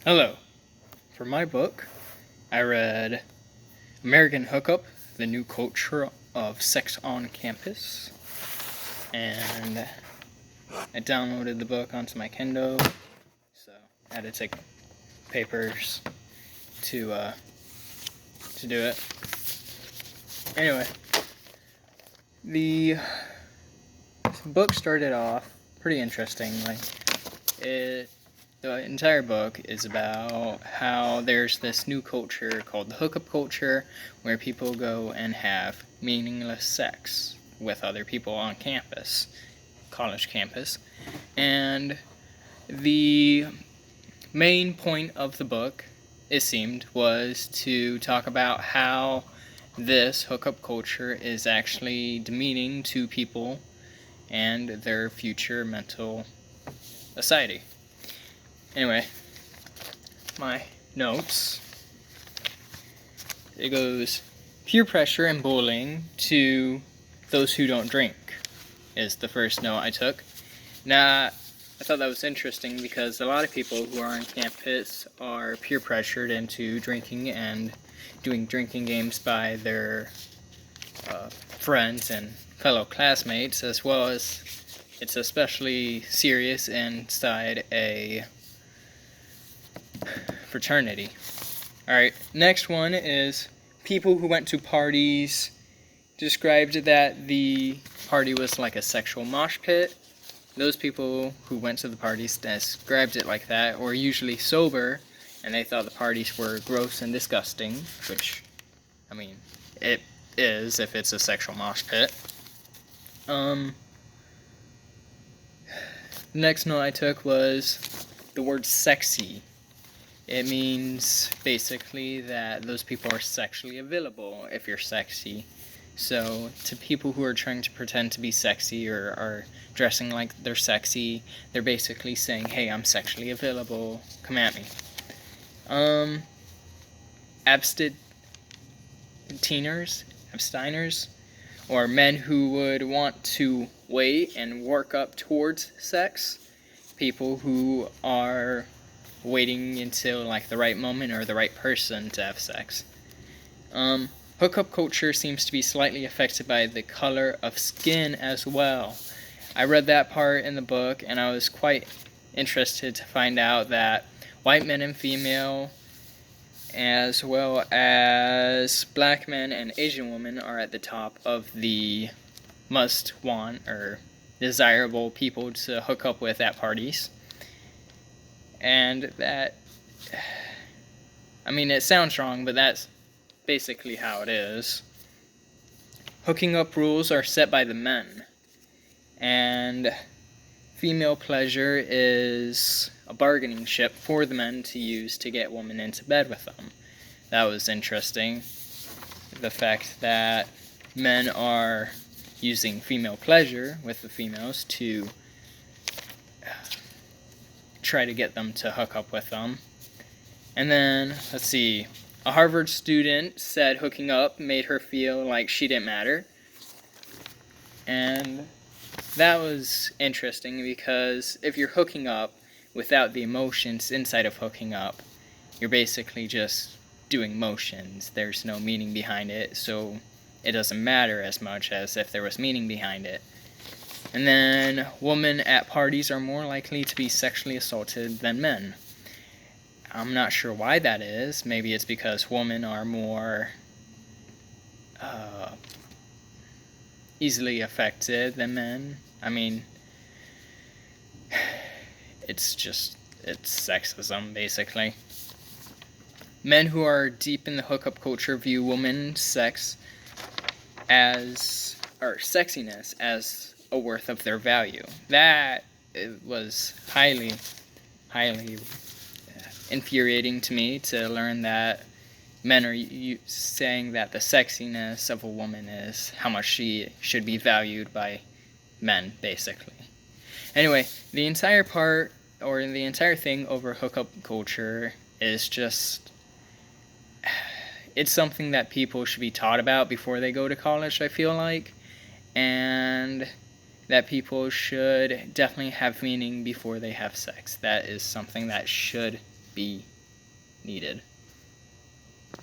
Hello. For my book, I read American Hookup, The New Culture of Sex on Campus, and I downloaded the book onto my Kindle, so I had to take papers to do it. Anyway, the book started off pretty interestingly. The entire book is about how there's this new culture called the hookup culture, where people go and have meaningless sex with other people on campus, college campus. And the main point of the book, it seemed, was to talk about how this hookup culture is actually demeaning to people and their future mental society. Anyway, my notes. It goes, peer pressure and bullying to those who don't drink is the first note I took. Now, I thought that was interesting because a lot of people who are on campus are peer pressured into drinking and doing drinking games by their friends and fellow classmates, as well as it's especially serious inside a fraternity. Alright, next one is people who went to parties described that the party was like a sexual mosh pit. Those people who went to the parties described it like that were usually sober, and they thought the parties were gross and disgusting, which, I mean, it is if it's a sexual mosh pit. The next note I took was the word sexy. It means basically that those people are sexually available if you're sexy. So to people who are trying to pretend to be sexy or are dressing like they're sexy, they're basically saying, hey, I'm sexually available, come at me. Abstiners, or men who would want to wait and work up towards sex. People who are waiting until like the right moment or the right person to have sex. Hookup culture seems to be slightly affected by the color of skin as well. I read that part in the book and I was quite interested to find out that white men and female, as well as black men and Asian women, are at the top of the must-want or desirable people to hook up with at parties. And that, I mean, it sounds wrong, but that's basically how it is. Hooking up rules are set by the men, and female pleasure is a bargaining chip for the men to use to get women into bed with them. That was interesting. The fact that men are using female pleasure with the females to try to get them to hook up with them. And then, let's see, a Harvard student said hooking up made her feel like she didn't matter. And that was interesting because if you're hooking up without the emotions inside of hooking up, you're basically just doing motions. There's no meaning behind it, so it doesn't matter as much as if there was meaning behind it. And then, women at parties are more likely to be sexually assaulted than men. I'm not sure why that is. Maybe it's because women are more easily affected than men. I mean, it's sexism, basically. Men who are deep in the hookup culture view women's sexiness as a worth of their value. That was highly infuriating to me to learn that men are saying that the sexiness of a woman is how much she should be valued by men, basically. Anyway, the entire thing over hookup culture is just, it's something that people should be taught about before they go to college, I feel like, and that people should definitely have meaning before they have sex. That is something that should be needed.